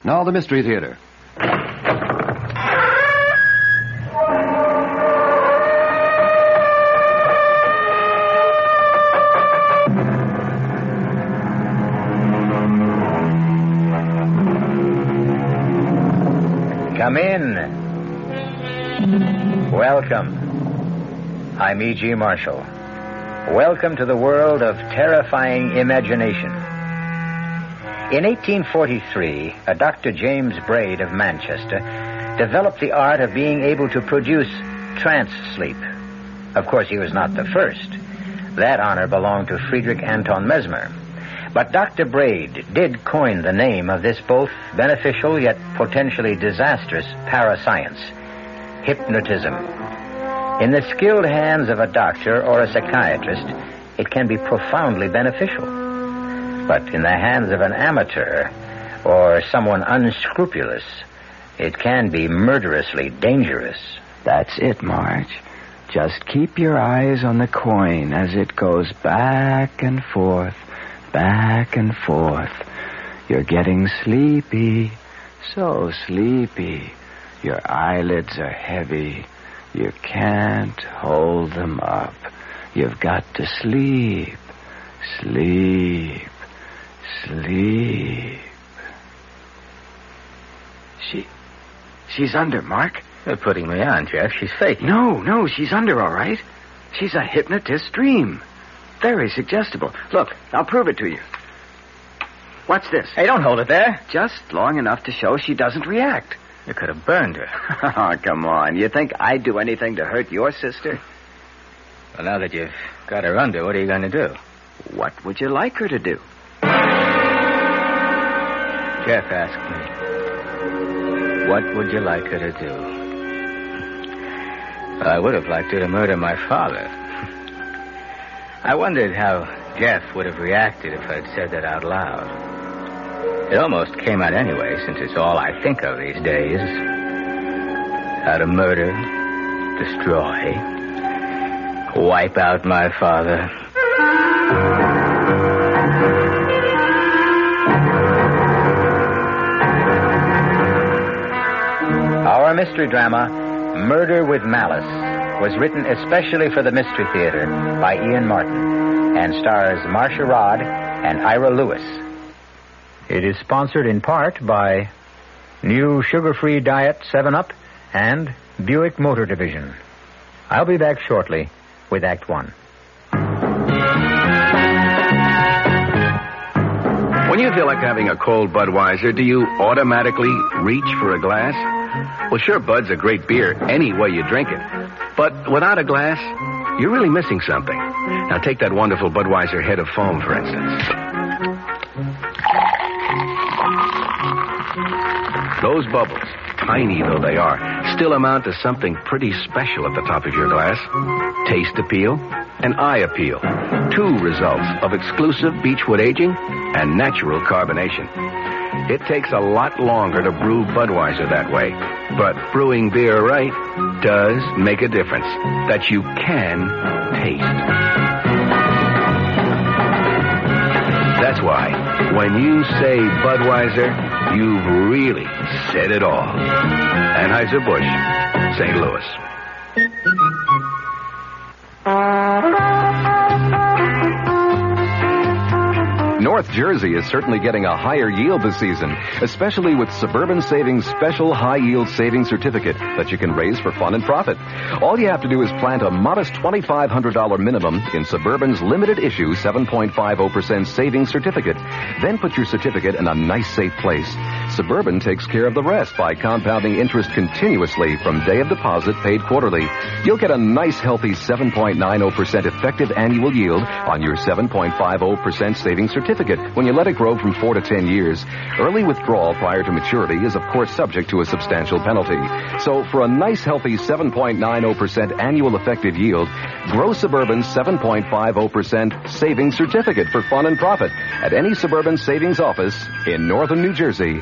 Now the Mystery Theater. Come in. Welcome. I'm E.G. Marshall. Welcome to the world of terrifying imagination. In 1843, a Dr. James Braid of Manchester developed the art of being able to produce trance sleep. Of course, he was not the first. That honor belonged to Friedrich Anton Mesmer. But Dr. Braid did coin the name of this both beneficial yet potentially disastrous parascience, hypnotism. In the skilled hands of a doctor or a psychiatrist, it can be profoundly beneficial. But in the hands of an amateur or someone unscrupulous, it can be murderously dangerous. That's it, Marge. Just keep your eyes on the coin as it goes back and forth, back and forth. You're getting sleepy, so sleepy. Your eyelids are heavy. You can't hold them up. You've got to sleep, sleep, sleep. She's under, Mark. You're putting me on, Jeff. She's fake. No, she's under, all right. She's a hypnotist dream. Very suggestible. Look, I'll prove it to you. What's this? Hey, don't hold it there. Just long enough to show she doesn't react. You could have burned her. Oh, come on. You think I'd do anything to hurt your sister? Well, now that you've got her under, what are you going to do? What would you like her to do? Jeff asked me, what would you like her to do? Well, I would have liked her to murder my father. I wondered how Jeff would have reacted if I'd said that out loud. It almost came out anyway, since it's all I think of these days. How to murder, destroy, wipe out my father. Our mystery drama, Murder with Malice, was written especially for the Mystery Theater by Ian Martin and stars Marcia Rod and Ira Lewis. It is sponsored in part by New Sugar-Free Diet 7-Up and Buick Motor Division. I'll be back shortly with Act 1. When you feel like having a cold Budweiser, do you automatically reach for a glass? Well, sure, Bud's a great beer any way you drink it. But without a glass, you're really missing something. Now, take that wonderful Budweiser head of foam, for instance. Those bubbles, tiny though they are, still amount to something pretty special at the top of your glass. Taste appeal and eye appeal. Two results of exclusive beechwood aging and natural carbonation. It takes a lot longer to brew Budweiser that way, but brewing beer right does make a difference that you can taste. That's why, when you say Budweiser, you've really said it all. Anheuser-Busch, St. Louis. North Jersey is certainly getting a higher yield this season, especially with Suburban Savings Special High Yield Savings Certificate that you can raise for fun and profit. All you have to do is plant a modest $2,500 minimum in Suburban's limited issue 7.50% savings certificate. Then put your certificate in a nice, safe place. Suburban takes care of the rest by compounding interest continuously from day of deposit paid quarterly. You'll get a nice, healthy 7.90% effective annual yield on your 7.50% savings certificate when you let it grow from 4 to 10 years. Early withdrawal prior to maturity is, of course, subject to a substantial penalty. So for a nice, healthy 7.90% annual effective yield, grow Suburban's 7.50% savings certificate for fun and profit at any Suburban savings office in northern New Jersey.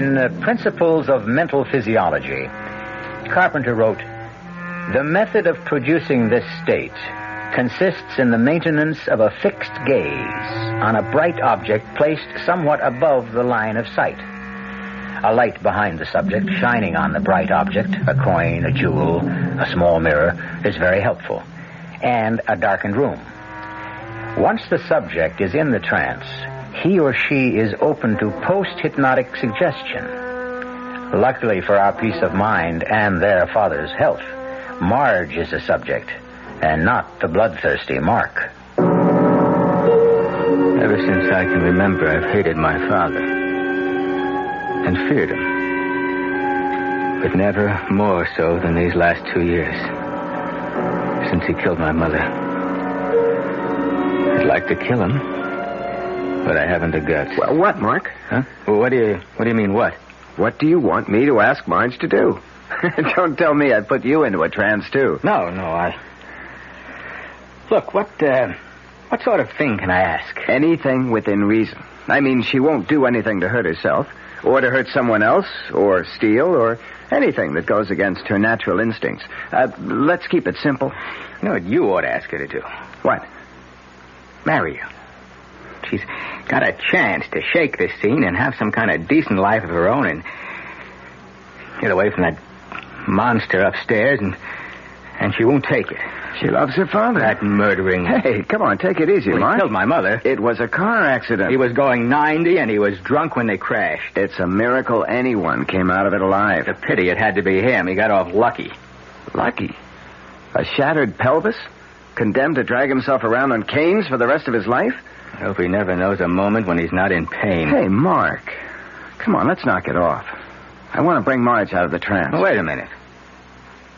In Principles of Mental Physiology, Carpenter wrote, "The method of producing this state consists in the maintenance of a fixed gaze on a bright object placed somewhat above the line of sight. A light behind the subject shining on the bright object, a coin, a jewel, a small mirror, is very helpful, and a darkened room. Once the subject is in the trance, he or she is open to post-hypnotic suggestion. Luckily for our peace of mind and their father's health, Marge is the subject, and not the bloodthirsty Mark." Ever since I can remember, I've hated my father and feared him. But never more so than these last 2 years, since he killed my mother. I'd like to kill him, but I haven't the guts. Well, what, Mark? Huh? Well, what do you mean, what? What do you want me to ask Marge to do? Don't tell me I put you into a trance, too. No, Look, what sort of thing can I ask? Anything within reason. I mean, she won't do anything to hurt herself, or to hurt someone else, or steal, or anything that goes against her natural instincts. Let's keep it simple. You know what you ought to ask her to do? What? Marry you. She's got a chance to shake this scene and have some kind of decent life of her own and get away from that monster upstairs, and she won't take it. She loves her father. That murdering... Hey, come on, take it easy, Mark. He killed my mother. It was a car accident. He was going 90, and he was drunk when they crashed. It's a miracle anyone came out of it alive. It's a pity it had to be him. He got off lucky. Lucky? A shattered pelvis? Condemned to drag himself around on canes for the rest of his life? I hope he never knows a moment when he's not in pain. Hey, Mark. Come on, let's knock it off. I want to bring Marge out of the trance. Well, wait a minute.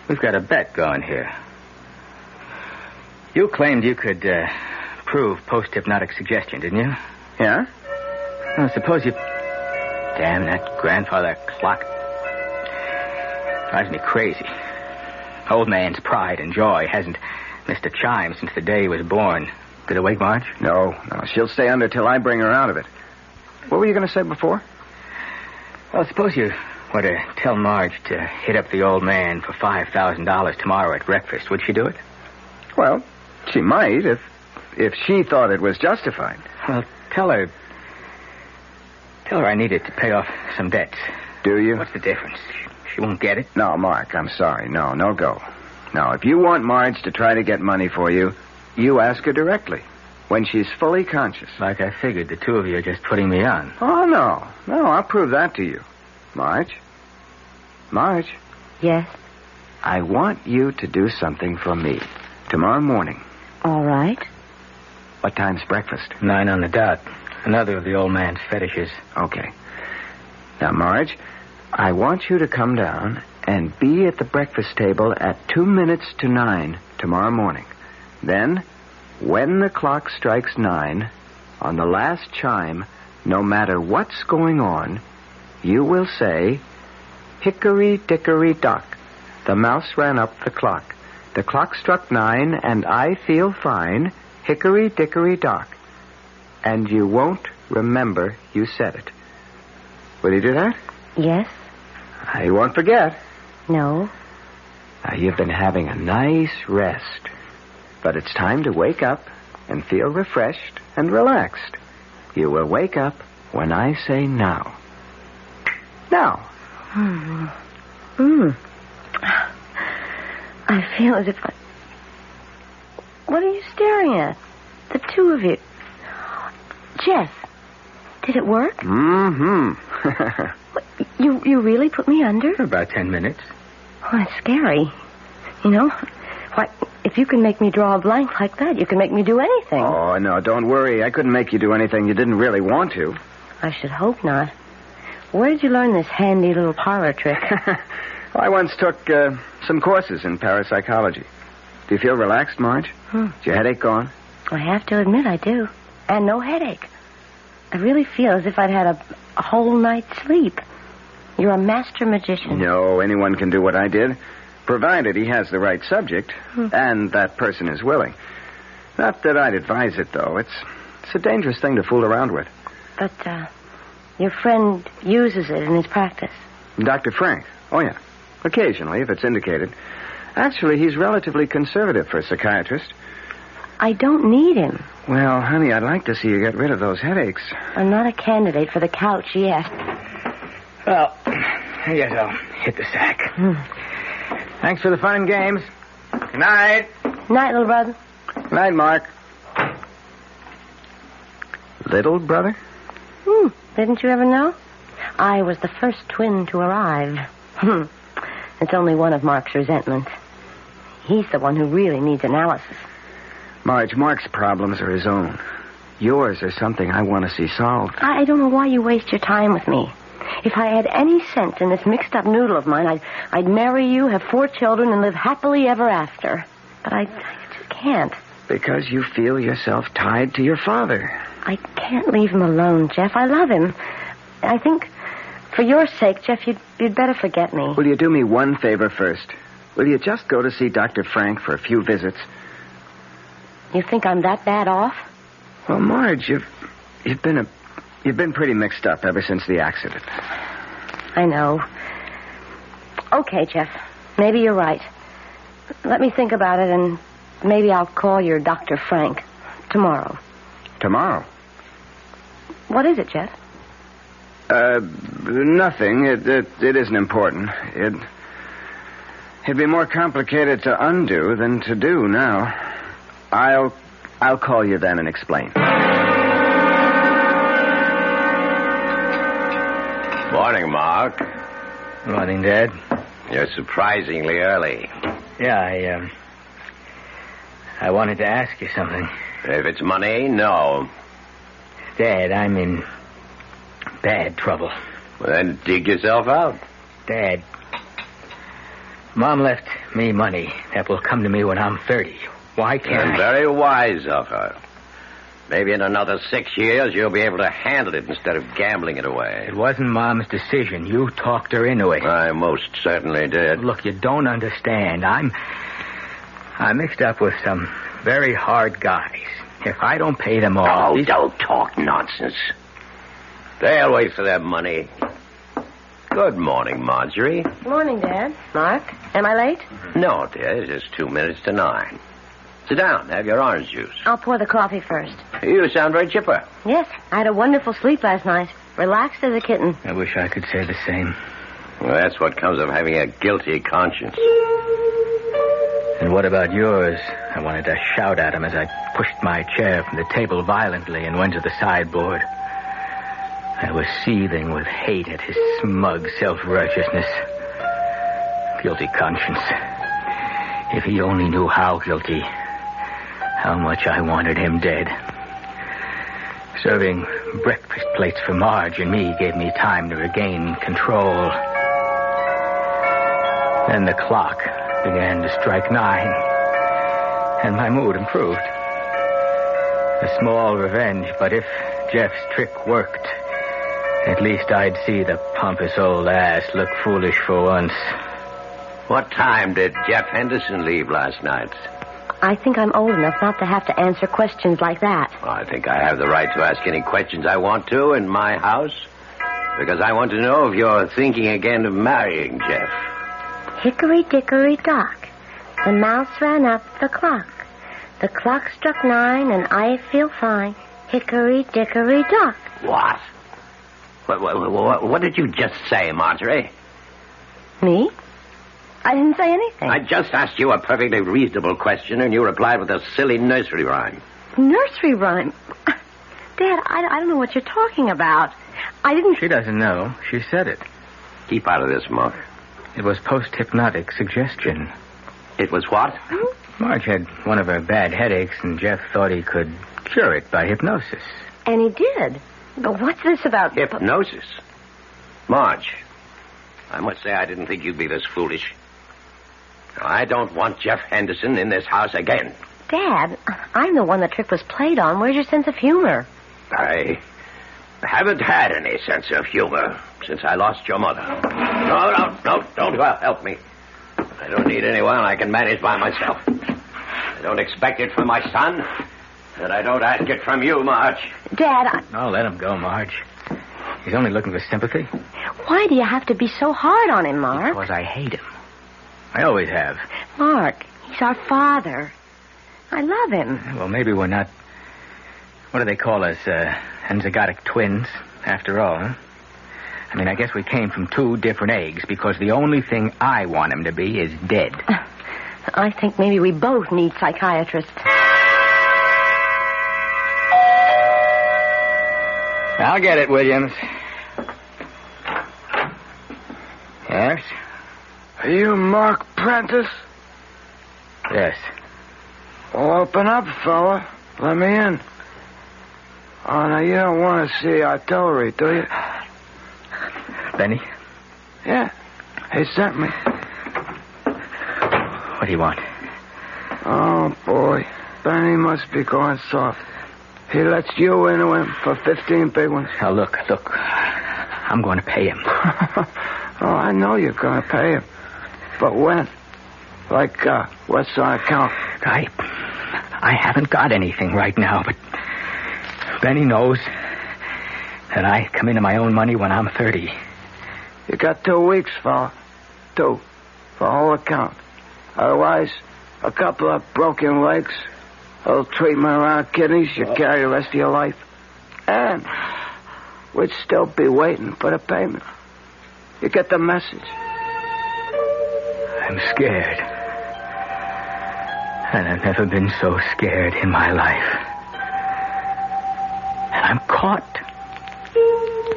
We've got a bet going here. You claimed you could prove post-hypnotic suggestion, didn't you? Yeah? Well, suppose you... Damn, that grandfather clock drives me crazy. Old man's pride and joy hasn't missed a chime since the day he was born. Did it wake Marge? No. She'll stay under till I bring her out of it. What were you going to say before? Well, suppose you were to tell Marge to hit up the old man for $5,000 tomorrow at breakfast. Would she do it? Well, she might if she thought it was justified. Well, tell her I need it to pay off some debts. Do you? What's the difference? She won't get it. No, Mark, I'm sorry. No go. Now, if you want Marge to try to get money for you, you ask her directly, when she's fully conscious. Like I figured, the two of you are just putting me on. Oh, no, I'll prove that to you. Marge? Yes? I want you to do something for me tomorrow morning. All right. What time's breakfast? 9 on the dot. Another of the old man's fetishes. Okay. Now, Marge, I want you to come down and be at the breakfast table at 2 minutes to 9 tomorrow morning. Then, when the clock strikes 9, on the last chime, no matter what's going on, you will say, "Hickory-dickory-dock. The mouse ran up the clock. The clock struck 9, and I feel fine. Hickory-dickory-dock." And you won't remember you said it. Will you do that? Yes? You won't forget. No. Now, you've been having a nice rest. But it's time to wake up and feel refreshed and relaxed. You will wake up when I say now. Now. I feel as if I... What are you staring at? The two of you. Jeff, did it work? Mm-hmm. You really put me under? For about 10 minutes. Oh, that's scary. You know, why, if you can make me draw a blank like that, you can make me do anything. Oh, no, don't worry. I couldn't make you do anything you didn't really want to. I should hope not. Where did you learn this handy little parlor trick? I once took some courses in parapsychology. Do you feel relaxed, Marge? Is your headache gone? I have to admit I do. And no headache. I really feel as if I'd had a whole night's sleep. You're a master magician. No, anyone can do what I did, provided he has the right subject, and that person is willing. Not that I'd advise it, though. It's a dangerous thing to fool around with. But Your friend uses it in his practice. Dr. Frank? Oh, yeah. Occasionally, if it's indicated. Actually, he's relatively conservative for a psychiatrist. I don't need him. Well, honey, I'd like to see you get rid of those headaches. I'm not a candidate for the couch yet. Well, I guess I'll hit the sack. Thanks for the fun and games. Good night. Night, little brother. Night, Mark. Little brother? Didn't you ever know? I was the first twin to arrive. It's only one of Mark's resentments. He's the one who really needs analysis. Marge, Mark's problems are his own. Yours are something I want to see solved. I don't know why you waste your time with me. If I had any sense in this mixed-up noodle of mine, I'd marry you, have 4 children, and live happily ever after. But I just can't. Because you feel yourself tied to your father. I can't leave him alone, Jeff. I love him. I think, for your sake, Jeff, you'd better forget me. Will you do me one favor first? Will you just go to see Dr. Frank for a few visits? You think I'm that bad off? Well, Marge, you've been pretty mixed up ever since the accident. I know. Okay, Jeff. Maybe you're right. Let me think about it, and maybe I'll call your Dr. Frank tomorrow. Tomorrow? What is it, Jeff? Nothing. It isn't important. It'd be more complicated to undo than to do now. I'll call you then and explain. Morning, Mark. Morning, Dad. You're surprisingly early. Yeah, I wanted to ask you something. If it's money, no. Dad, I'm in bad trouble. Well, then dig yourself out. Dad, Mom left me money that will come to me when I'm 30. Why can't And very wise of her. Maybe in another 6 years you'll be able to handle it instead of gambling it away. It wasn't Mom's decision. You talked her into it. I most certainly did. Look, you don't understand. I'm mixed up with some very hard guys. If I don't pay them off... Oh, don't talk nonsense. They'll wait for that money. Good morning, Marjorie. Morning, Dad. Mark, am I late? No, dear, it's just 2 minutes to 9. Sit down. Have your orange juice. I'll pour the coffee first. You sound very chipper. Yes, I had a wonderful sleep last night. Relaxed as a kitten. I wish I could say the same. Well, that's what comes of having a guilty conscience. And what about yours? I wanted to shout at him as I pushed my chair from the table violently and went to the sideboard. I was seething with hate at his smug self-righteousness. Guilty conscience. If he only knew how guilty, how much I wanted him dead. Serving breakfast plates for Marge and me gave me time to regain control. Then the clock began to strike 9, and my mood improved. A small revenge, but if Jeff's trick worked, at least I'd see the pompous old ass look foolish for once. What time did Jeff Henderson leave last night? I think I'm old enough not to have to answer questions like that. Well, I think I have the right to ask any questions I want to in my house. Because I want to know if you're thinking again of marrying Jeff. Hickory dickory dock. The mouse ran up the clock. The clock struck 9 and I feel fine. Hickory dickory dock. What? What did you just say, Marjorie? Me? I didn't say anything. I just asked you a perfectly reasonable question, and you replied with a silly nursery rhyme. Nursery rhyme? Dad, I don't know what you're talking about. I didn't... She doesn't know. She said it. Keep out of this, Mark. It was post-hypnotic suggestion. It was what? Marge had one of her bad headaches, and Jeff thought he could cure it by hypnosis. And he did. But what's this about... Hypnosis? Marge, I must say I didn't think you'd be this foolish. I don't want Jeff Henderson in this house again. Dad, I'm the one the trick was played on. Where's your sense of humor? I haven't had any sense of humor since I lost your mother. No, don't help me. I don't need anyone. I can manage by myself. I don't expect it from my son, and I don't ask it from you, Marge. Dad, Oh, let him go, Marge. He's only looking for sympathy. Why do you have to be so hard on him, Mark? Because I hate him. I always have. Mark, he's our father. I love him. Well, maybe we're not... What do they call us? Enzygotic twins, after all, huh? I mean, I guess we came from two different eggs because the only thing I want him to be is dead. I think maybe we both need psychiatrists. I'll get it, Williams. Yes? Are you Mark Prentice? Yes. Well, open up, fella. Let me in. Oh, now, you don't want to see artillery, do you? Benny? Yeah. He sent me. What do you want? Oh, boy. Benny must be going soft. He lets you into him for 15 big ones. Now, look. I'm going to pay him. Oh, I know you're going to pay him. But when? Like, what's on account? I haven't got anything right now, but Benny knows that I come into my own money when I'm 30. You got 2 weeks, fella. 2. For whole account. Otherwise, a couple of broken legs, a little treatment around kidneys, you carry the rest of your life. And we'd still be waiting for the payment. You get the message? I'm scared. And I've never been so scared in my life. And I'm caught.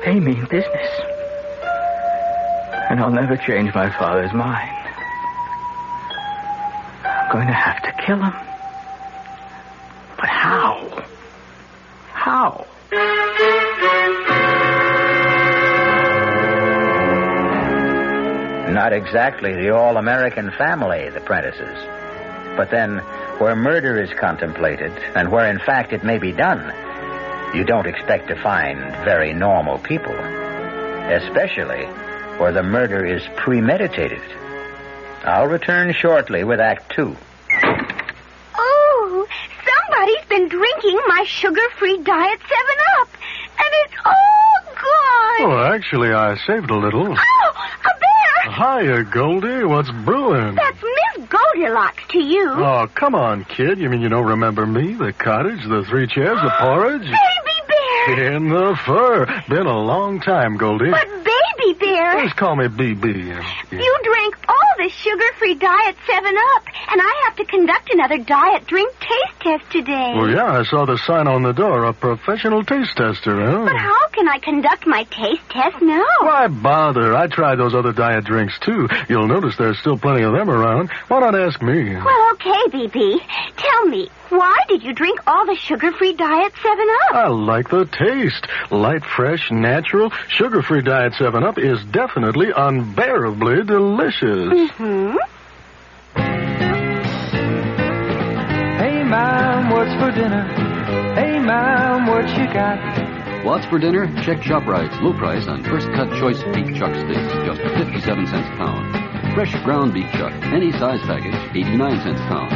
They mean business. And I'll never change my father's mind. I'm going to have to kill him. But how? How? Not exactly the all-American family, the Prentices. But then, where murder is contemplated, and where in fact it may be done, you don't expect to find very normal people. Especially where the murder is premeditated. I'll return shortly with Act 2. Oh, somebody's been drinking my sugar-free Diet 7-Up, and it's all gone. Oh, actually, I saved a little. Oh, a bear! Hiya, Goldie. What's brewing? That's Miss Goldilocks to you. Oh, come on, kid. You mean you don't remember me? The cottage, the 3 chairs, the porridge? Baby bear! In the fur. Been a long time, Goldie. But Baby bear... Just call me BB. You drank all this sugar-free Diet 7-Up, and I have to conduct another diet drink taste test today. Well, yeah, I saw the sign on the door. A professional taste tester, huh? But how can I conduct my taste test now? Why bother? I tried those other diet drinks, too. You'll notice there's still plenty of them around. Why not ask me? Well, okay, BB. Tell me, why did you drink all the sugar-free Diet 7-Up? I like the taste. Light, fresh, natural, sugar-free Diet 7-Up is definitely unbearably delicious. Mm-hmm. Hey, Mom, what's for dinner? Hey, Mom, what you got? What's for dinner? Check ShopRite's low price on first cut choice beef chuck steaks, just 57 cents a pound. Fresh ground beef chuck, any size package, 89 cents a pound.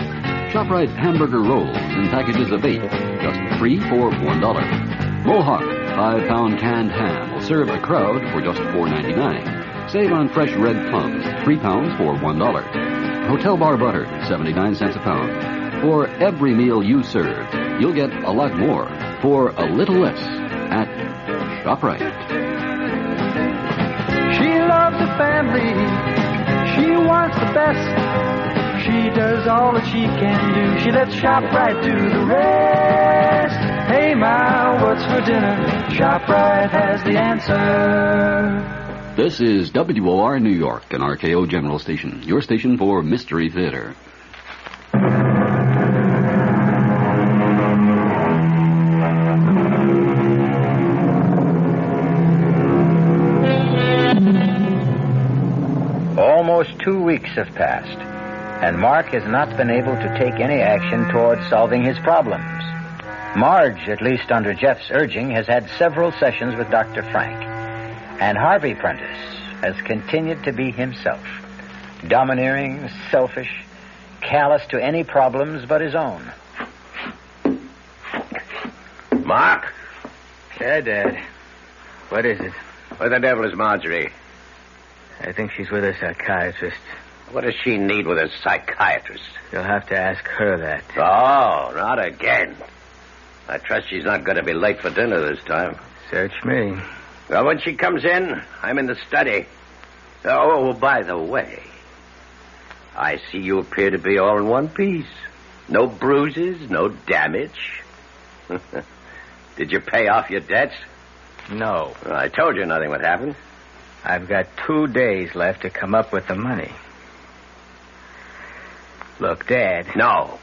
ShopRite hamburger rolls in packages of 8, just 3 for $1. Mohawk 5-pound canned ham will serve a crowd for just $4.99. Save on fresh red plums, 3 pounds for $1. Hotel bar butter, 79 cents a pound. For every meal you serve, you'll get a lot more for a little less at ShopRite. She loves the family. She wants the best. She does all that she can do. She lets ShopRite do the rest. Hey, Ma, what's for dinner? ShopRite has the answer. This is WOR New York, an RKO General Station, your station for Mystery Theater. Almost 2 weeks have passed, and Mark has not been able to take any action towards solving his problems. Marge, at least under Jeff's urging, has had several sessions with Dr. Frank. And Harvey Prentice has continued to be himself. Domineering, selfish, callous to any problems but his own. Mark? Yeah, Dad. What is it? Where the devil is Marjorie? I think she's with a psychiatrist. What does she need with a psychiatrist? You'll have to ask her that. Oh, not again. I trust she's not going to be late for dinner this time. Search me. Well, when she comes in, I'm in the study. Oh, by the way, I see you appear to be all in one piece. No bruises, no damage. Did you pay off your debts? No. Well, I told you nothing would happen. I've got 2 days left to come up with the money. Look, Dad. No.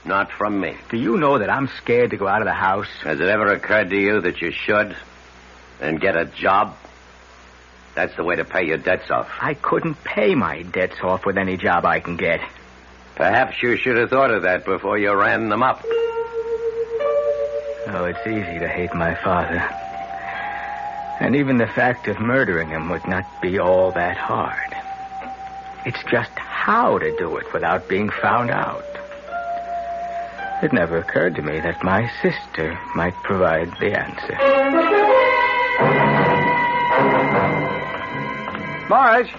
Not from me. Do you know that I'm scared to go out of the house? Has it ever occurred to you that you should and get a job? That's the way to pay your debts off. I couldn't pay my debts off with any job I can get. Perhaps you should have thought of that before you ran them up. Oh, it's easy to hate my father. And even the fact of murdering him would not be all that hard. It's just how to do it without being found out. It never occurred to me that my sister might provide the answer. Marge,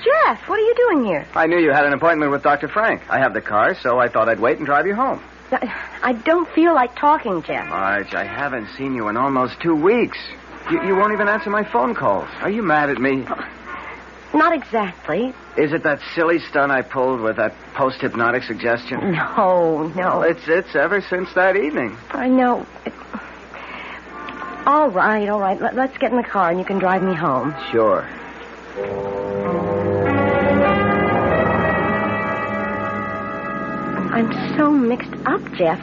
Jeff, what are you doing here? I knew you had an appointment with Dr. Frank. I have the car, so I thought I'd wait and drive you home. I don't feel like talking, Jeff. Marge, I haven't seen you in almost 2 weeks. You won't even answer my phone calls. Are you mad at me? Not exactly. Is it that silly stunt I pulled with that post-hypnotic suggestion? No. It's ever since that evening. I know. All right. Let's get in the car and you can drive me home. Sure. I'm so mixed up, Jeff.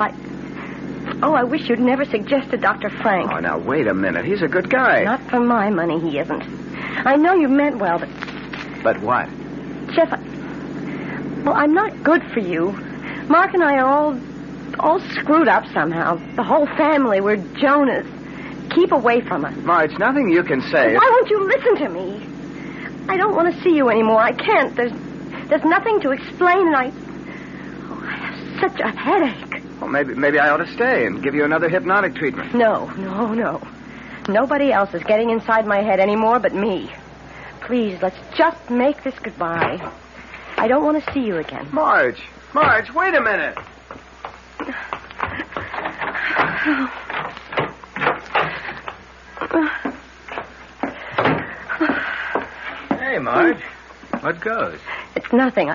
I wish you'd never suggested Dr. Frank. Oh, now, wait a minute. He's a good guy. Not for my money, he isn't. I know you meant well, but... But what? Jeff, I'm not good for you. Mark and I are all screwed up somehow. The whole family, we're Jonas. Keep away from us. Marge, nothing you can say. Why won't you listen to me? I don't want to see you anymore. I can't. There's nothing to explain, and I have such a headache. Well, maybe I ought to stay and give you another hypnotic treatment. No. Nobody else is getting inside my head anymore but me. Please, let's just make this goodbye. I don't want to see you again. Marge, wait a minute. Hey, Marge. What goes? It's nothing.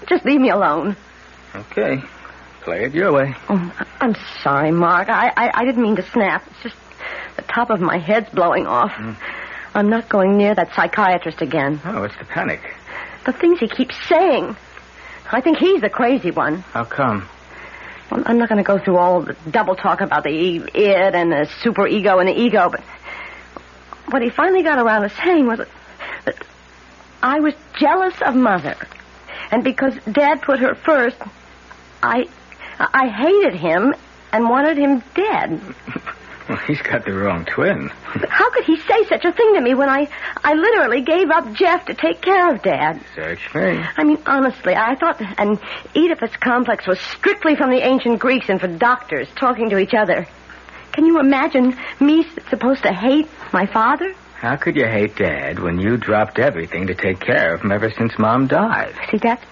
Just leave me alone. Okay. Play it your way. Oh, I'm sorry, Mark. I didn't mean to snap. It's just the top of my head's blowing off. I'm not going near that psychiatrist again. Oh, what's the panic? The things he keeps saying. I think he's the crazy one. How come? Well, I'm not going to go through all the double talk about the id and the super ego and the ego, but what he finally got around to saying was that I was jealous of Mother. And because Dad put her first, I hated him and wanted him dead. Well, he's got the wrong twin. But how could he say such a thing to me when I literally gave up Jeff to take care of Dad? Search me. I mean, honestly, I thought an Oedipus complex was strictly from the ancient Greeks and for doctors talking to each other. Can you imagine me supposed to hate my father? How could you hate Dad when you dropped everything to take care of him ever since Mom died? See, that's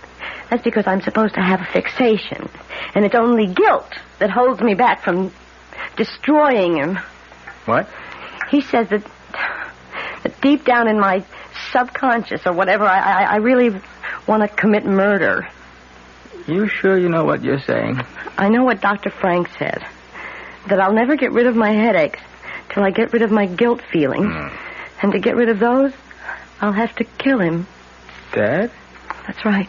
because I'm supposed to have a fixation. And it's only guilt that holds me back from destroying him. What? He says that deep down in my subconscious or whatever, I really want to commit murder. You sure you know what you're saying? I know what Dr. Frank said. That I'll never get rid of my headaches till I get rid of my guilt feelings. And to get rid of those, I'll have to kill him. Dad? That's right.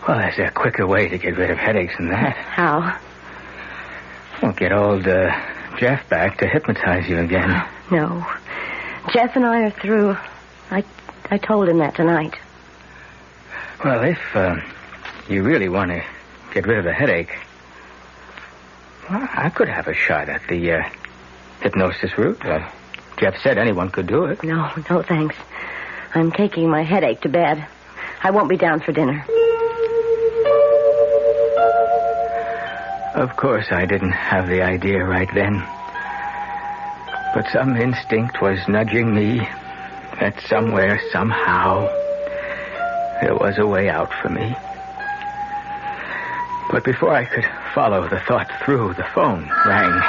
Well, there's a quicker way to get rid of headaches than that. How? Well, get old Jeff back to hypnotize you again. No. Jeff and I are through. I told him that tonight. Well, if you really want to get rid of the headache, well, I could have a shot at the hypnosis route. Jeff said anyone could do it. No, thanks. I'm taking my headache to bed. I won't be down for dinner. Of course, I didn't have the idea right then. But some instinct was nudging me that somewhere, somehow, there was a way out for me. But before I could follow the thought through, the phone rang.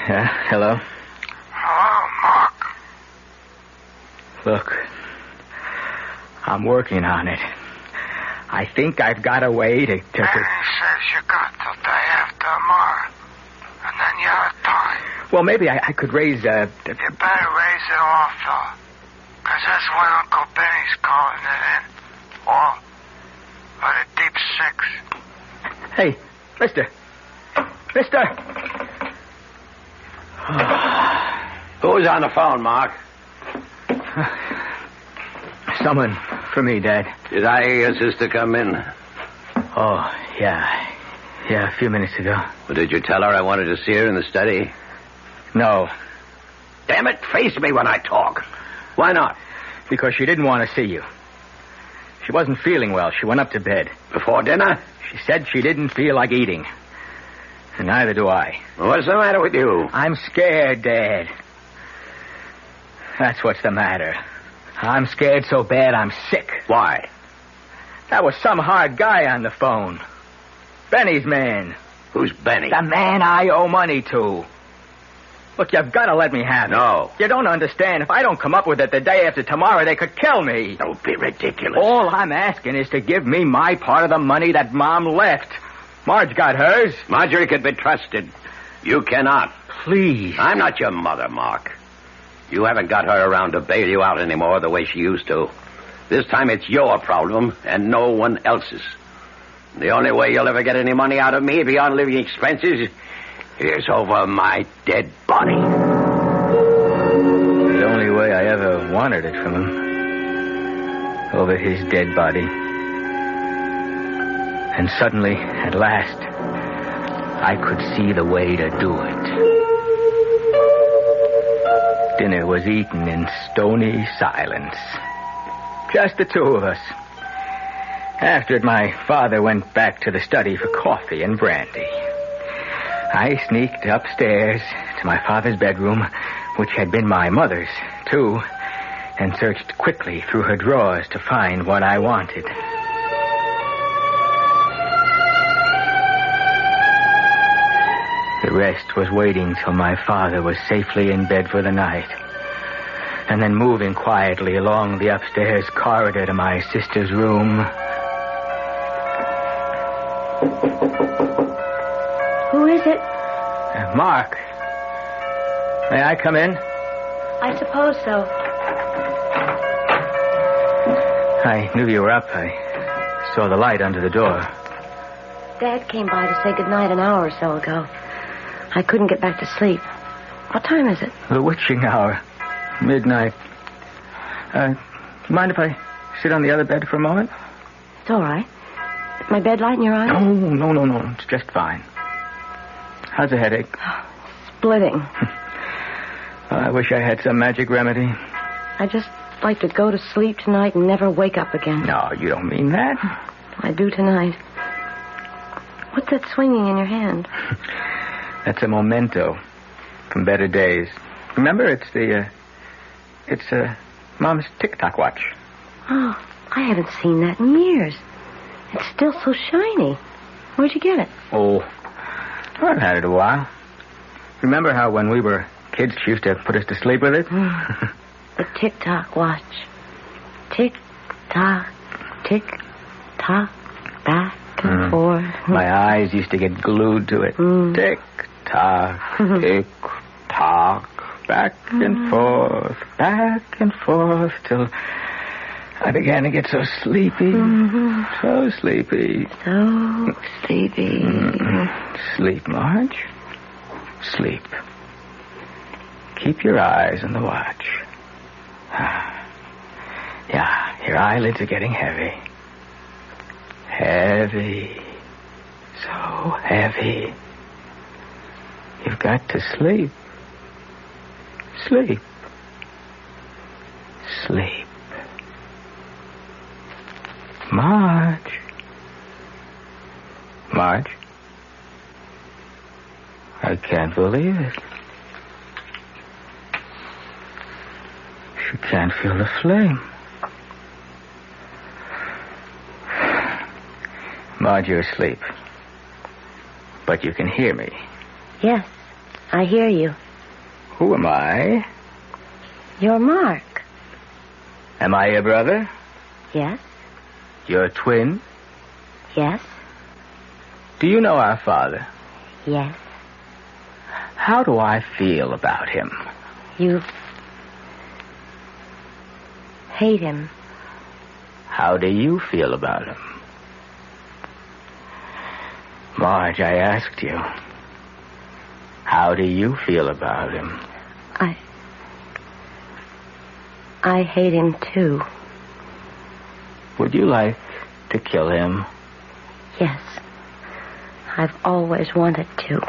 Yeah, hello? Hello, Mark. Look, I'm working on it. I think I've got a way to... Benny says you got till day after tomorrow. And then you have time. Well, maybe I could raise, You better raise it off, though. Because that's when Uncle Benny's calling it in. Or the deep six. Hey, mister. Who's on the phone, Mark? Someone for me, Dad. Did I hear your sister come in? Oh, yeah. Yeah, a few minutes ago. Well, did you tell her I wanted to see her in the study? No. Damn it, face me when I talk. Why not? Because she didn't want to see you. She wasn't feeling well. She went up to bed. Before dinner? She said she didn't feel like eating. And neither do I. Well, what's the matter with you? I'm scared, Dad. That's what's the matter. I'm scared so bad I'm sick. Why? That was some hard guy on the phone. Benny's man. Who's Benny? The man I owe money to. Look, you've got to let me have it. No. You don't understand. If I don't come up with it the day after tomorrow, they could kill me. Don't be ridiculous. All I'm asking is to give me my part of the money that Mom left. Marge got hers. Marjorie could be trusted. You cannot. Please. I'm not your mother, Mark. You haven't got her around to bail you out anymore the way she used to. This time it's your problem and no one else's. The only way you'll ever get any money out of me beyond living expenses is over my dead body. The only way I ever wanted it from him. Over his dead body. And suddenly, at last, I could see the way to do it. Dinner was eaten in stony silence. Just the two of us. After it, my father went back to the study for coffee and brandy. I sneaked upstairs to my father's bedroom, which had been my mother's, too, and searched quickly through her drawers to find what I wanted. The rest was waiting till my father was safely in bed for the night, and then moving quietly along the upstairs corridor to my sister's room. Who is it? Mark. May I come in? I suppose so. I knew you were up. I saw the light under the door. Dad came by to say goodnight an hour or so ago. I couldn't get back to sleep. What time is it? The witching hour. Midnight. Mind if I sit on the other bed for a moment? It's all right. Is my bed light in your eyes? No. It's just fine. How's the headache? Splitting. I wish I had some magic remedy. I'd just like to go to sleep tonight and never wake up again. No, you don't mean that. I do tonight. What's that swinging in your hand? That's a memento from better days. Remember, it's Mom's tick-tock watch. Oh, I haven't seen that in years. It's still so shiny. Where'd you get it? Oh, I've had it a while. Remember how when we were kids she used to put us to sleep with it? The tick-tock watch. Tick-tock, tick-tock, back and forth. My eyes used to get glued to it. Tick-tock, tick-tock, back and forth, till I began to get so sleepy. So sleepy. So sleepy. Sleep, Marge. Sleep. Keep your eyes on the watch. Yeah, your eyelids are getting heavy. Heavy. So heavy. You've got to sleep. Sleep. Sleep. Marge. I can't believe it. She can't feel the flame. Marge, you're asleep. But you can hear me. Yes, I hear you. Who am I? You're Mark. Am I your brother? Yes. Your twin? Yes. Do you know our father? Yes. How do I feel about him? You hate him. How do you feel about him? Marge, I asked you. How do you feel about him? I hate him too. Would you like to kill him? Yes. I've always wanted to.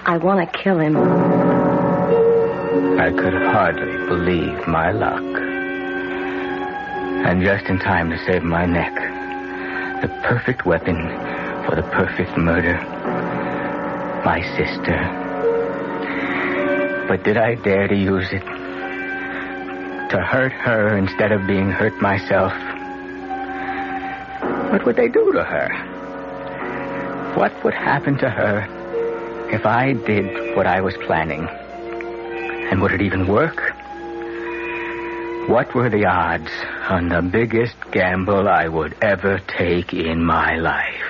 I want to kill him. I could hardly believe my luck. And just in time to save my neck. The perfect weapon for the perfect murder. My sister. But did I dare to use it? To hurt her instead of being hurt myself? What would they do to her? What would happen to her if I did what I was planning? And would it even work? What were the odds on the biggest gamble I would ever take in my life?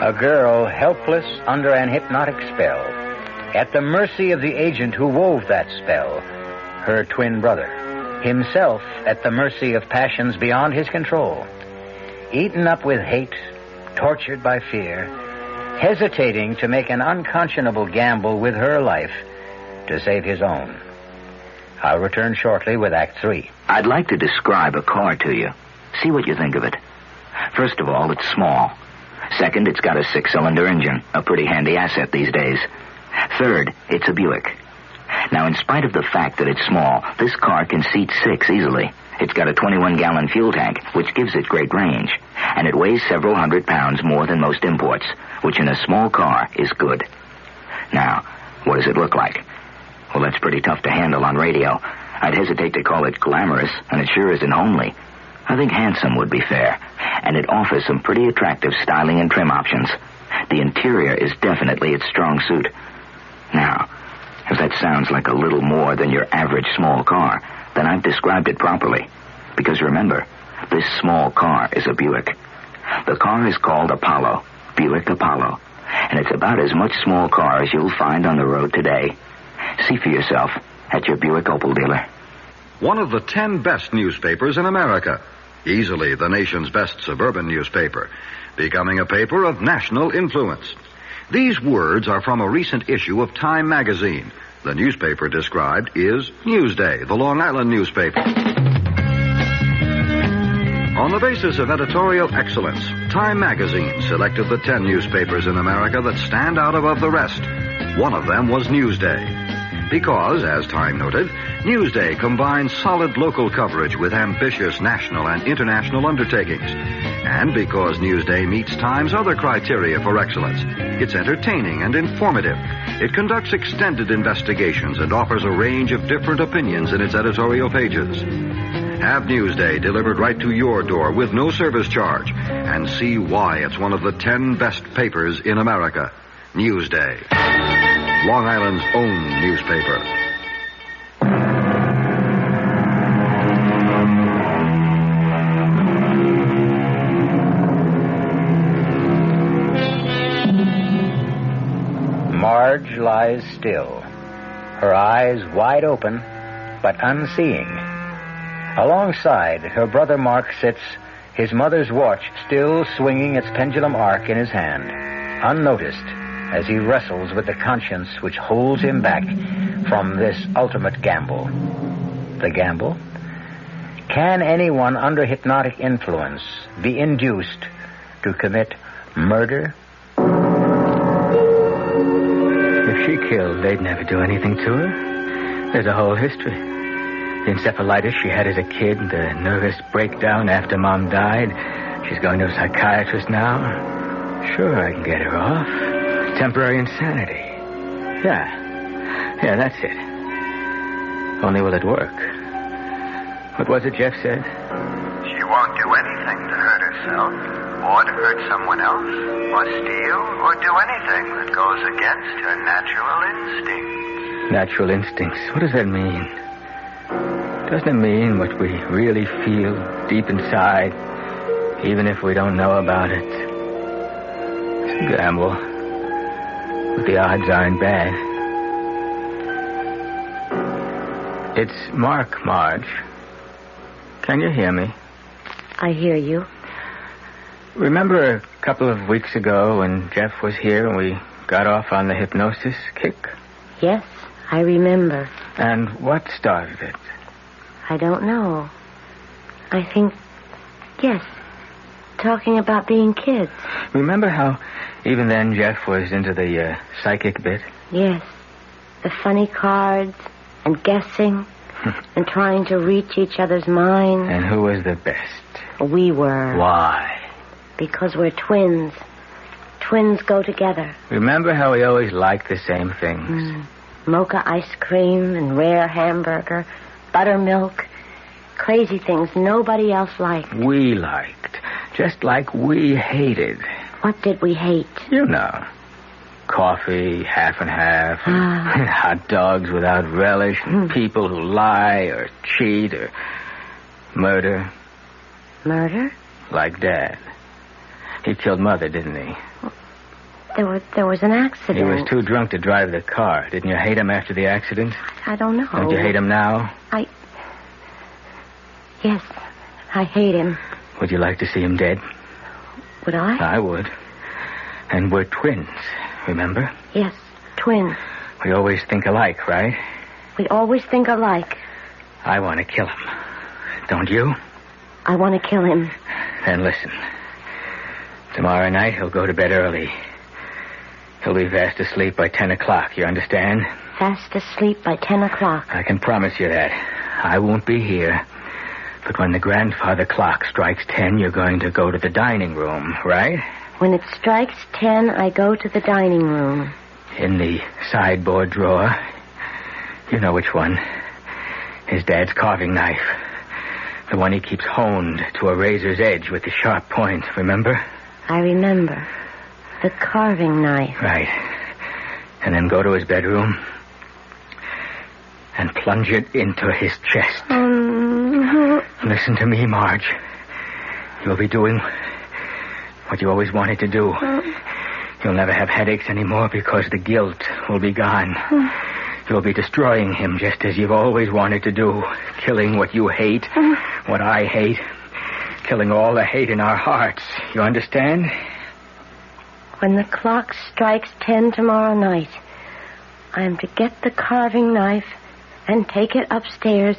A girl helpless under an hypnotic spell, at the mercy of the agent who wove that spell, her twin brother, himself at the mercy of passions beyond his control, eaten up with hate, tortured by fear, hesitating to make an unconscionable gamble with her life to save his own. I'll return shortly with Act 3. I'd like to describe a car to you. See what you think of it. First of all, it's small. Second, it's got a 6-cylinder engine, a pretty handy asset these days. Third, it's a Buick. Now, in spite of the fact that it's small, this car can seat 6 easily. It's got a 21-gallon fuel tank, which gives it great range. And it weighs several hundred pounds more than most imports, which in a small car is good. Now, what does it look like? Well, that's pretty tough to handle on radio. I'd hesitate to call it glamorous, and it sure isn't homely. I think handsome would be fair, and it offers some pretty attractive styling and trim options. The interior is definitely its strong suit. Now, if that sounds like a little more than your average small car, then I've described it properly. Because remember, this small car is a Buick. The car is called Apollo, Buick Apollo, and it's about as much small car as you'll find on the road today. See for yourself at your Buick Opel dealer. One of the 10 best newspapers in America. Easily the nation's best suburban newspaper. Becoming a paper of national influence. These words are from a recent issue of Time magazine. The newspaper described is Newsday, the Long Island newspaper. On the basis of editorial excellence, Time magazine selected the 10 newspapers in America that stand out above the rest. One of them was Newsday. Because, as Time noted, Newsday combines solid local coverage with ambitious national and international undertakings. And because Newsday meets Time's other criteria for excellence, it's entertaining and informative. It conducts extended investigations and offers a range of different opinions in its editorial pages. Have Newsday delivered right to your door with no service charge, and see why it's one of the 10 best papers in America. Newsday, Long Island's own newspaper. Marge lies still, her eyes wide open, but unseeing. Alongside, her brother Mark sits, his mother's watch still swinging its pendulum arc in his hand, unnoticed as he wrestles with the conscience which holds him back from this ultimate gamble. The gamble? Can anyone under hypnotic influence be induced to commit murder? If she killed, they'd never do anything to her. There's a whole history. The encephalitis she had as a kid, the nervous breakdown after Mom died. She's going to a psychiatrist now. Sure, I can get her off. Temporary insanity. Yeah, that's it. Only will it work? What was it Jeff said? She won't do anything to hurt herself, or to hurt someone else, or steal, or do anything that goes against her natural instincts. Natural instincts. What does that mean? Doesn't it mean what we really feel deep inside, even if we don't know about it? It's a gamble, but the odds aren't bad. It's Mark, Marge. Can you hear me? I hear you. Remember a couple of weeks ago when Jeff was here and we got off on the hypnosis kick? Yes, I remember. And what started it? I don't know. I think, yes, talking about being kids. Remember how even then Jeff was into the psychic bit? Yes. The funny cards and guessing and trying to reach each other's minds. And who was the best? We were. Why? Because we're twins. Twins go together. Remember how we always liked the same things? Mocha ice cream and rare hamburger, buttermilk, crazy things nobody else liked. We liked, just like we hated. What did we hate? You know. Coffee, half and half, and hot dogs without relish, and people who lie or cheat or murder. Murder? Like Dad. He killed Mother, didn't he? There was an accident. He was too drunk to drive the car. Didn't you hate him after the accident? I don't know. Don't you hate him now? Yes, I hate him. Would you like to see him dead? Would I? I would. And we're twins, remember? Yes, twins. We always think alike, right? We always think alike. I want to kill him. Don't you? I want to kill him. Then listen. Tomorrow night he'll go to bed early. He'll be fast asleep by 10 o'clock, you understand? Fast asleep by 10 o'clock. I can promise you that. I won't be here. But when the grandfather clock strikes 10, you're going to go to the dining room, right? When it strikes 10, I go to the dining room. In the sideboard drawer. You know which one. His dad's carving knife. The one he keeps honed to a razor's edge with the sharp point, remember? I remember. The carving knife. Right. And then go to his bedroom and plunge it into his chest. Listen to me, Marge. You'll be doing what you always wanted to do. You'll never have headaches anymore because the guilt will be gone. You'll be destroying him just as you've always wanted to do. Killing what you hate, what I hate. Killing all the hate in our hearts. You understand? When the clock strikes 10 tomorrow night, I am to get the carving knife and take it upstairs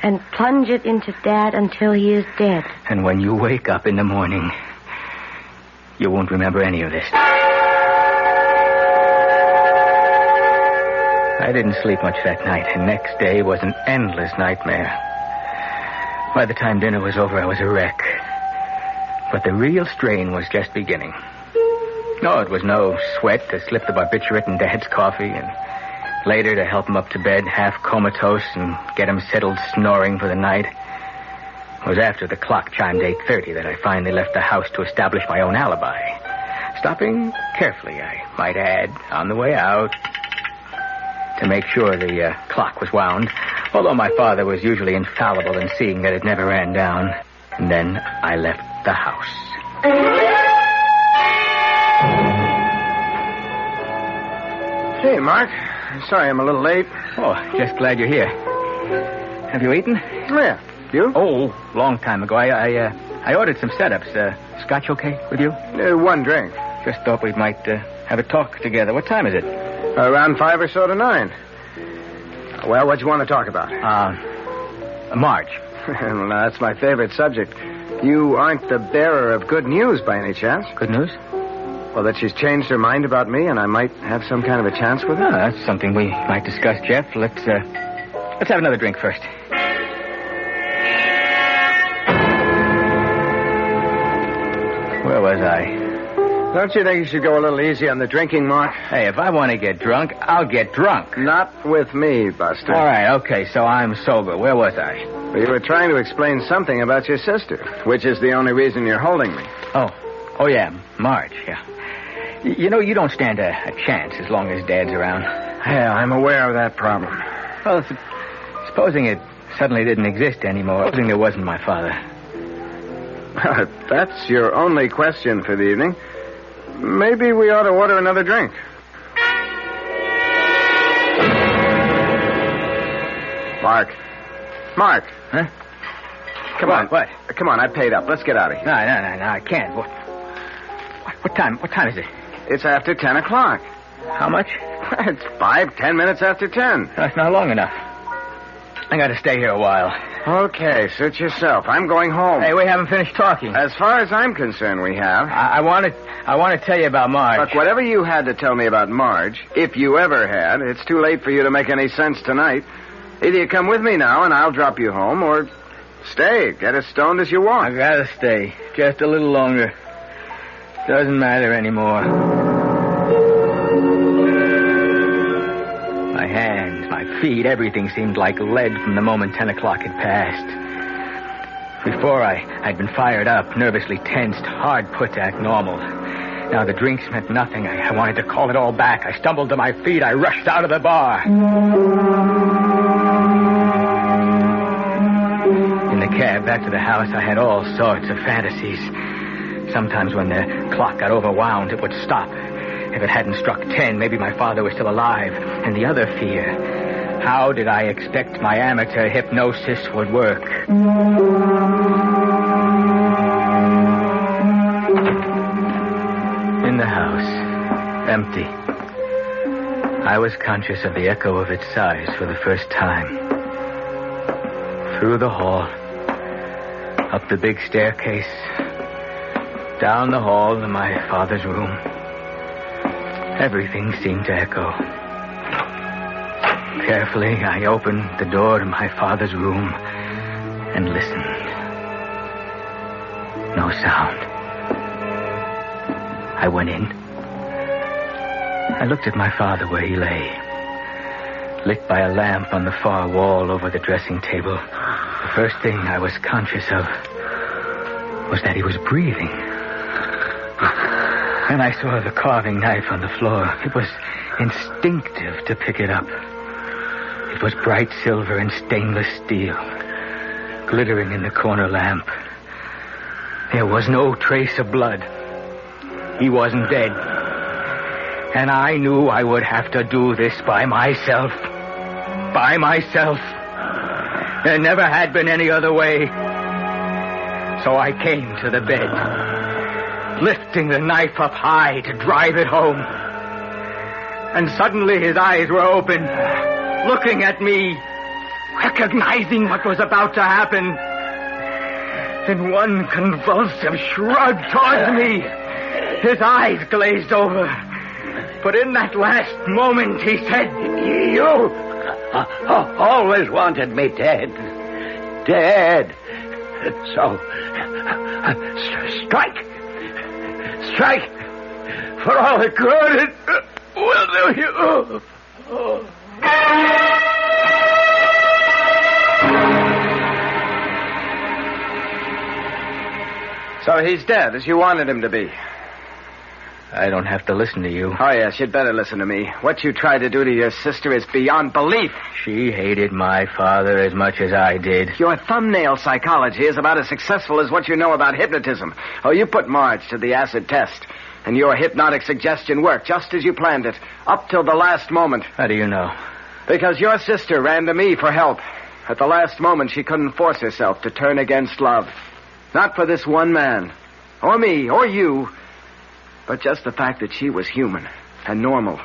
and plunge it into Dad until he is dead. And when you wake up in the morning, you won't remember any of this. I didn't sleep much that night, and next day was an endless nightmare. By the time dinner was over, I was a wreck. But the real strain was just beginning. No, it was no sweat to slip the barbiturate in Dad's coffee, and later to help him up to bed, half comatose, and get him settled snoring for the night. It was after the clock chimed 8:30 that I finally left the house to establish my own alibi. Stopping carefully, I might add, on the way out, to make sure the clock was wound, although my father was usually infallible in seeing that it never ran down. And then I left the house. Hey, Mark. Sorry I'm a little late. Oh, just glad you're here. Have you eaten? Yeah. You? Oh, long time ago. I ordered some setups. Scotch okay with you? One drink. Just thought we might have a talk together. What time is it? Around 5 or so to 9. Well, what do you want to talk about? Marge. Well, now, that's my favorite subject. You aren't the bearer of good news by any chance? Good news? Well, that she's changed her mind about me and I might have some kind of a chance with her? Oh, that's something we might discuss, Jeff. Let's have another drink first. was I? Don't you think you should go a little easy on the drinking, Mark? Hey, if I want to get drunk, I'll get drunk. Not with me, Buster. All right, okay, so I'm sober. Where was I? Well, you were trying to explain something about your sister, which is the only reason you're holding me. Oh yeah, Marge, yeah. You know, you don't stand a chance as long as Dad's around. Yeah, I'm aware of that problem. Well, supposing it suddenly didn't exist anymore, supposing there wasn't my father. If that's your only question for the evening, maybe we ought to order another drink. Mark. Huh? Come on. What? Come on, I paid up. Let's get out of here. No, I can't. What time is it? It's after 10 o'clock. How much? It's 5-10 minutes after 10. That's not long enough. I got to stay here a while. Okay, suit yourself. I'm going home. Hey, we haven't finished talking. As far as I'm concerned, we have. I want to tell you about Marge. Look, whatever you had to tell me about Marge, if you ever had, it's too late for you to make any sense tonight. Either you come with me now and I'll drop you home, or stay. Get as stoned as you want. I gotta stay. Just a little longer. Doesn't matter anymore. My hands, my feet, everything seemed like lead from the moment 10 o'clock had passed. Before I'd been fired up, nervously tensed, hard put to act normal. Now the drinks meant nothing. I wanted to call it all back. I stumbled to my feet. I rushed out of the bar. In the cab back to the house, I had all sorts of fantasies. Sometimes when the clock got overwound, it would stop. If it hadn't struck 10, maybe my father was still alive. And the other fear, how did I expect my amateur hypnosis would work? In the house, empty. I was conscious of the echo of its sighs for the first time. Through the hall, up the big staircase, down the hall to my father's room. Everything seemed to echo. Carefully, I opened the door to my father's room and listened. No sound. I went in. I looked at my father where he lay, lit by a lamp on the far wall over the dressing table. The first thing I was conscious of was that he was breathing. And I saw the carving knife on the floor. It was instinctive to pick it up. It was bright silver and stainless steel, glittering in the corner lamp. There was no trace of blood. He wasn't dead. And I knew I would have to do this by myself. By myself. There never had been any other way. So I came to the bed, lifting the knife up high to drive it home. And suddenly his eyes were open, looking at me, recognizing what was about to happen. In one convulsive shrug towards me, his eyes glazed over. But in that last moment, he said, "You always wanted me dead. Dead. So, strike. Strike. For all the good it will do you." So he's dead, as you wanted him to be. I don't have to listen to you. Oh, yes, you'd better listen to me. What you tried to do to your sister is beyond belief. She hated my father as much as I did. Your thumbnail psychology is about as successful as what you know about hypnotism. Oh, you put Marge to the acid test, and your hypnotic suggestion worked just as you planned it, up till the last moment. How do you know? Because your sister ran to me for help. At the last moment, she couldn't force herself to turn against love. Not for this one man, or me, or you, but just the fact that she was human and normal,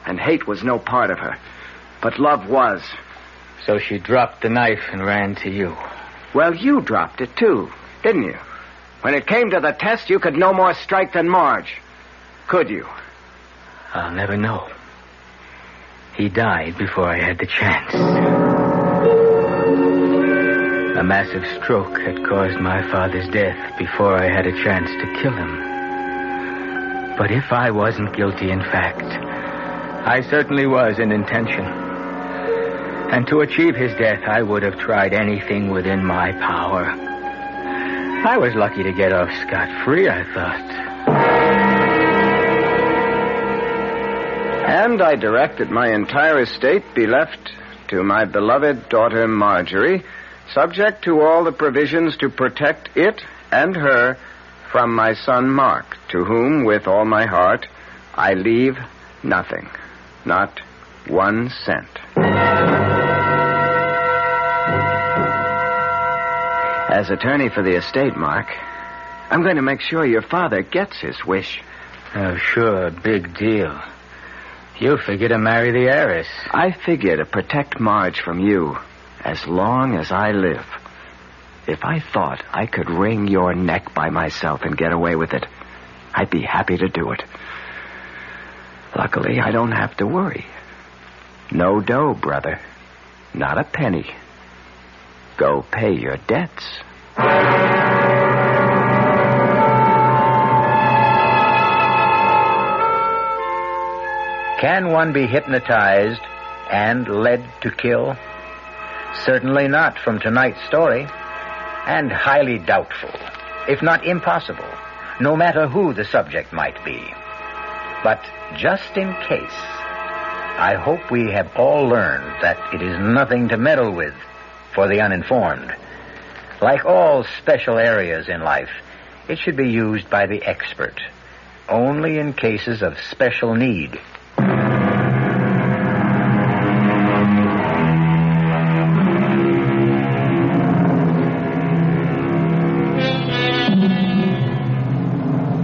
and hate was no part of her, but love was. So she dropped the knife and ran to you. Well, you dropped it too, didn't you? When it came to the test, you could no more strike than Marge. Could you? I'll never know. He died before I had the chance. A massive stroke had caused my father's death before I had a chance to kill him. But if I wasn't guilty in fact, I certainly was in intention. And to achieve his death, I would have tried anything within my power. I was lucky to get off scot-free, I thought. And I directed my entire estate be left to my beloved daughter Marjorie, subject to all the provisions to protect it and her from my son Mark, to whom, with all my heart, I leave nothing, not 1 cent. As attorney for the estate, Mark, I'm going to make sure your father gets his wish. Oh, sure, big deal. You figure to marry the heiress. I figure to protect Marge from you as long as I live. If I thought I could wring your neck by myself and get away with it, I'd be happy to do it. Luckily, I don't have to worry. No dough, brother. Not a penny. Go pay your debts. Can one be hypnotized and led to kill? Certainly not from tonight's story, and highly doubtful, if not impossible, no matter who the subject might be. But just in case, I hope we have all learned that it is nothing to meddle with for the uninformed. Like all special areas in life, it should be used by the expert, only in cases of special need.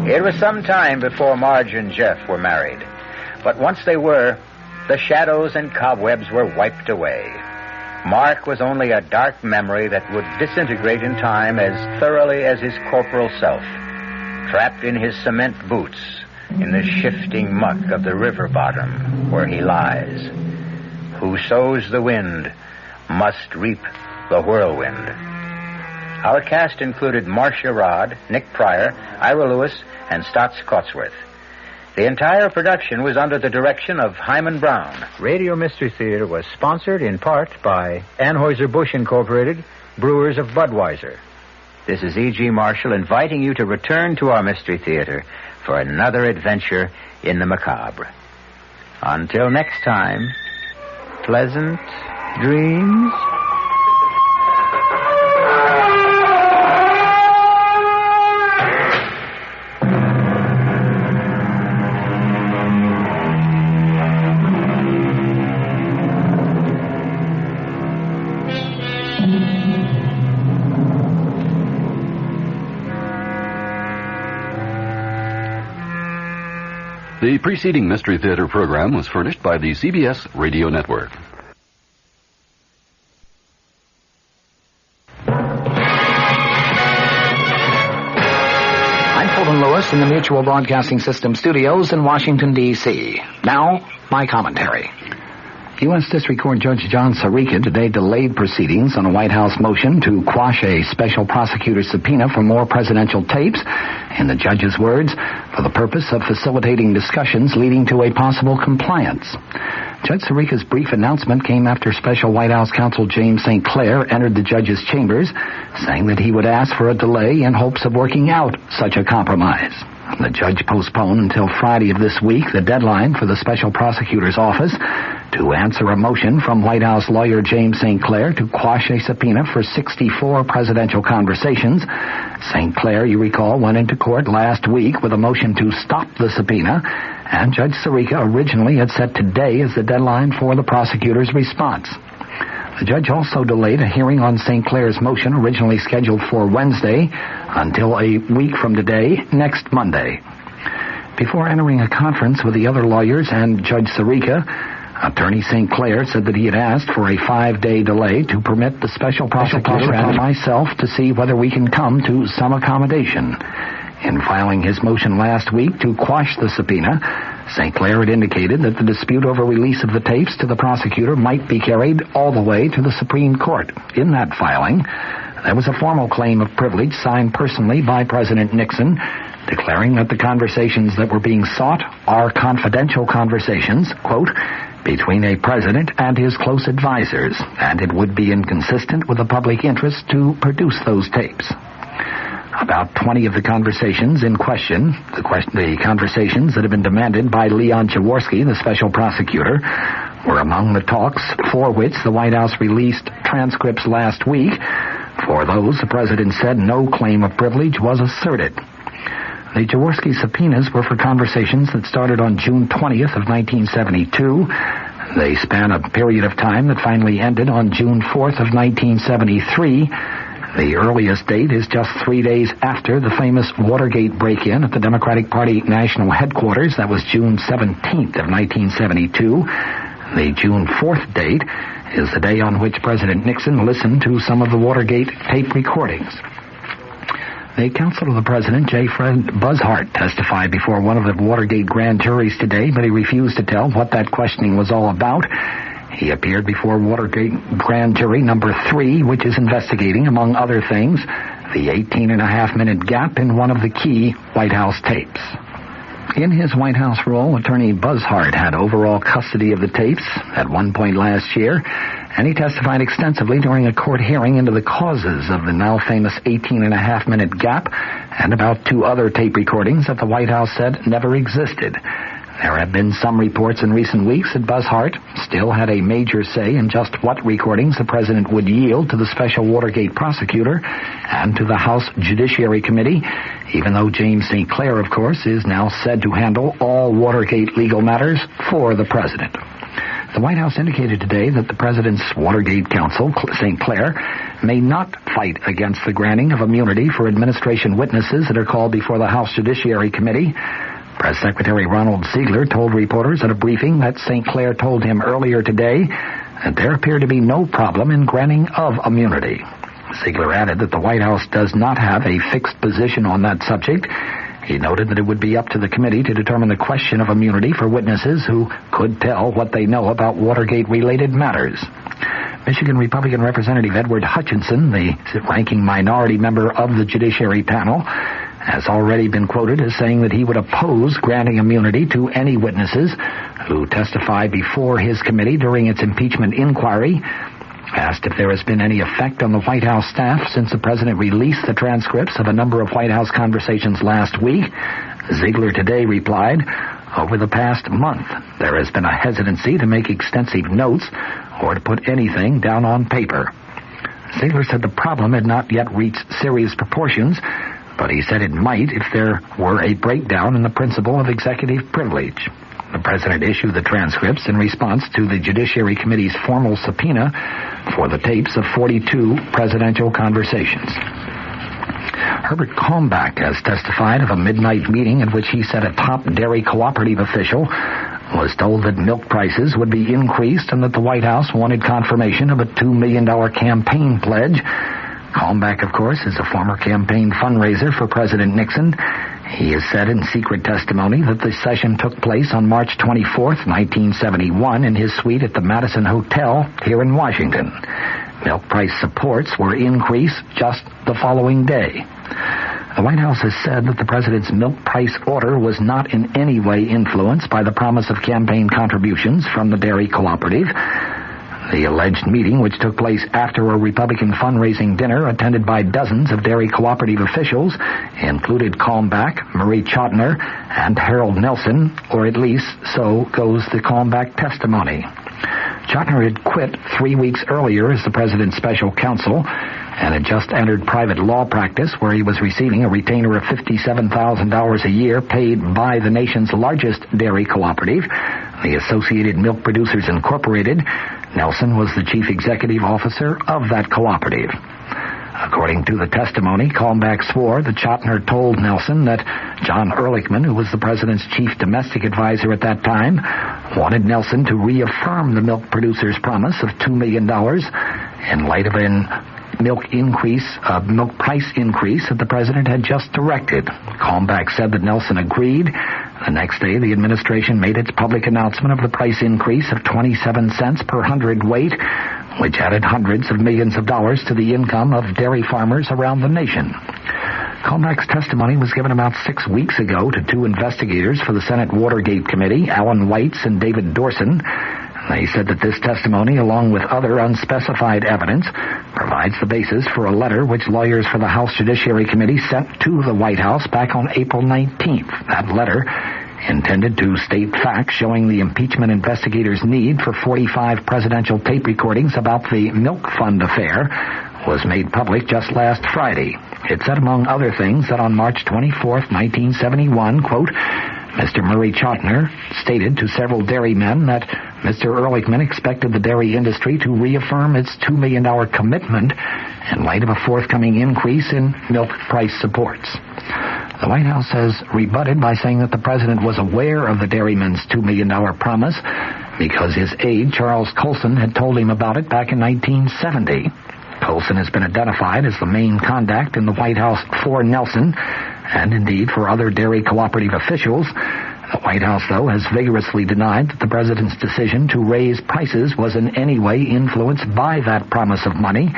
It was some time before Marge and Jeff were married, but once they were, the shadows and cobwebs were wiped away. Mark was only a dark memory that would disintegrate in time as thoroughly as his corporal self, trapped in his cement boots in the shifting muck of the river bottom where he lies. Who sows the wind must reap the whirlwind. Our cast included Marcia Rodd, Nick Pryor, Ira Lewis, and Stotts Cotsworth. The entire production was under the direction of Hyman Brown. Radio Mystery Theater was sponsored in part by Anheuser-Busch Incorporated, Brewers of Budweiser. This is E.G. Marshall inviting you to return to our Mystery Theater for another adventure in the macabre. Until next time, pleasant dreams. The preceding Mystery Theater program was furnished by the CBS Radio Network. I'm Fulton Lewis in the Mutual Broadcasting System studios in Washington, D.C. Now, my commentary. U.S. District Court Judge John Sirica today delayed proceedings on a White House motion to quash a special prosecutor's subpoena for more presidential tapes, in the judge's words, for the purpose of facilitating discussions leading to a possible compliance. Judge Sirica's brief announcement came after Special White House Counsel James St. Clair entered the judge's chambers, saying that he would ask for a delay in hopes of working out such a compromise. The judge postponed until Friday of this week the deadline for the special prosecutor's office to answer a motion from White House lawyer James St. Clair to quash a subpoena for 64 presidential conversations. St. Clair, you recall, went into court last week with a motion to stop the subpoena, and Judge Sirica originally had set today as the deadline for the prosecutor's response. The judge also delayed a hearing on St. Clair's motion, originally scheduled for Wednesday, until a week from today, next Monday. Before entering a conference with the other lawyers and Judge Sirica, Attorney St. Clair said that he had asked for a 5-day delay to permit the special prosecutor and myself to see whether we can come to some accommodation. In filing his motion last week to quash the subpoena, St. Clair had indicated that the dispute over release of the tapes to the prosecutor might be carried all the way to the Supreme Court. In that filing, there was a formal claim of privilege signed personally by President Nixon declaring that the conversations that were being sought are confidential conversations, quote, between a president and his close advisors, and it would be inconsistent with the public interest to produce those tapes. About 20 of the conversations in question, the conversations that have been demanded by Leon Jaworski, the special prosecutor, were among the talks for which the White House released transcripts last week. For those, the president said no claim of privilege was asserted. The Jaworski subpoenas were for conversations that started on June 20th of 1972. They span a period of time that finally ended on June 4th of 1973. The earliest date is just 3 days after the famous Watergate break-in at the Democratic Party national headquarters. That was June 17th of 1972. The June 4th date is the day on which President Nixon listened to some of the Watergate tape recordings. The counsel of the president, J. Fred Buzzhart, testified before one of the Watergate grand juries today, but he refused to tell what that questioning was all about. He appeared before Watergate grand jury number 3, which is investigating, among other things, the 18-and-a-half-minute gap in one of the key White House tapes. In his White House role, Attorney Buzzhart had overall custody of the tapes at one point last year, and he testified extensively during a court hearing into the causes of the now famous 18-and-a-half-minute gap and about 2 other tape recordings that the White House said never existed. There have been some reports in recent weeks that Buzzhart still had a major say in just what recordings the president would yield to the special Watergate prosecutor and to the House Judiciary Committee, even though James St. Clair, of course, is now said to handle all Watergate legal matters for the president. The White House indicated today that the president's Watergate counsel, St. Clair, may not fight against the granting of immunity for administration witnesses that are called before the House Judiciary Committee. Press Secretary Ronald Ziegler told reporters at a briefing that St. Clair told him earlier today that there appeared to be no problem in granting of immunity. Ziegler added that the White House does not have a fixed position on that subject. He noted that it would be up to the committee to determine the question of immunity for witnesses who could tell what they know about Watergate-related matters. Michigan Republican Representative Edward Hutchinson, the ranking minority member of the Judiciary Panel, has already been quoted as saying that he would oppose granting immunity to any witnesses who testify before his committee during its impeachment inquiry. Asked if there has been any effect on the White House staff since the president released the transcripts of a number of White House conversations last week, Ziegler today replied, "Over the past month, there has been a hesitancy to make extensive notes or to put anything down on paper." Ziegler said the problem had not yet reached serious proportions, but he said it might if there were a breakdown in the principle of executive privilege. The president issued the transcripts in response to the Judiciary Committee's formal subpoena for the tapes of 42 presidential conversations. Herbert Kalmbach has testified of a midnight meeting at which he said a top dairy cooperative official was told that milk prices would be increased and that the White House wanted confirmation of a $2 million campaign pledge. Kalmbach, of course, is a former campaign fundraiser for President Nixon. He has said in secret testimony that the session took place on March 24th, 1971, in his suite at the Madison Hotel here in Washington. Milk price supports were increased just the following day. The White House has said that the president's milk price order was not in any way influenced by the promise of campaign contributions from the dairy cooperative. The alleged meeting, which took place after a Republican fundraising dinner attended by dozens of dairy cooperative officials, included Kalmbach, Marie Chotiner, and Harold Nelson, or at least so goes the Kalmbach testimony. Chotiner had quit 3 weeks earlier as the president's special counsel and had just entered private law practice where he was receiving a retainer of $57,000 a year paid by the nation's largest dairy cooperative, the Associated Milk Producers Incorporated. Nelson was the chief executive officer of that cooperative. According to the testimony, Kalmbach swore that Chotiner told Nelson that John Ehrlichman, who was the president's chief domestic advisor at that time, wanted Nelson to reaffirm the milk producers' promise of $2 million in light of an milk price increase that the president had just directed. Kalmbach said that Nelson agreed. The next day, the administration made its public announcement of the price increase of 27 cents per hundredweight, which added hundreds of millions of dollars to the income of dairy farmers around the nation. Colmack's testimony was given about 6 weeks ago to two investigators for the Senate Watergate Committee, Alan Weitz and David Dorson. They said that this testimony, along with other unspecified evidence, provides the basis for a letter which lawyers for the House Judiciary Committee sent to the White House back on April 19th. That letter, intended to state facts showing the impeachment investigators' need for 45 presidential tape recordings about the milk fund affair, was made public just last Friday. It said, among other things, that on March 24th, 1971, quote, Mr. Murray Chotiner stated to several dairymen that Mr. Ehrlichman expected the dairy industry to reaffirm its $2 million commitment in light of a forthcoming increase in milk price supports. The White House has rebutted by saying that the president was aware of the dairymen's $2 million promise because his aide, Charles Colson, had told him about it back in 1970. Colson has been identified as the main contact in the White House for Nelson, and indeed for other dairy cooperative officials. The White House, though, has vigorously denied that the president's decision to raise prices was in any way influenced by that promise of money.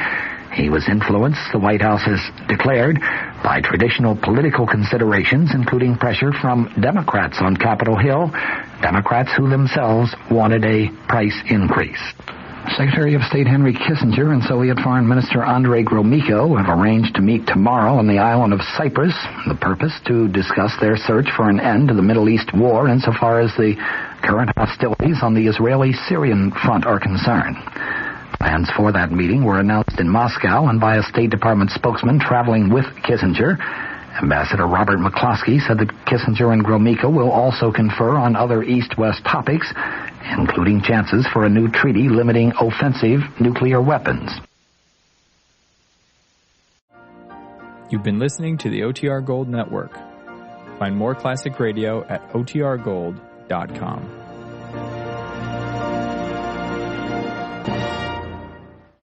He was influenced, the White House has declared, by traditional political considerations, including pressure from Democrats on Capitol Hill, Democrats who themselves wanted a price increase. Secretary of State Henry Kissinger and Soviet Foreign Minister Andrei Gromyko have arranged to meet tomorrow on the island of Cyprus, the purpose to discuss their search for an end to the Middle East war insofar as the current hostilities on the Israeli-Syrian front are concerned. Plans for that meeting were announced in Moscow and by a State Department spokesman traveling with Kissinger. Ambassador Robert McCloskey said that Kissinger and Gromyko will also confer on other East-West topics, including chances for a new treaty limiting offensive nuclear weapons. You've been listening to the OTR Gold Network. Find more classic radio at otrgold.com.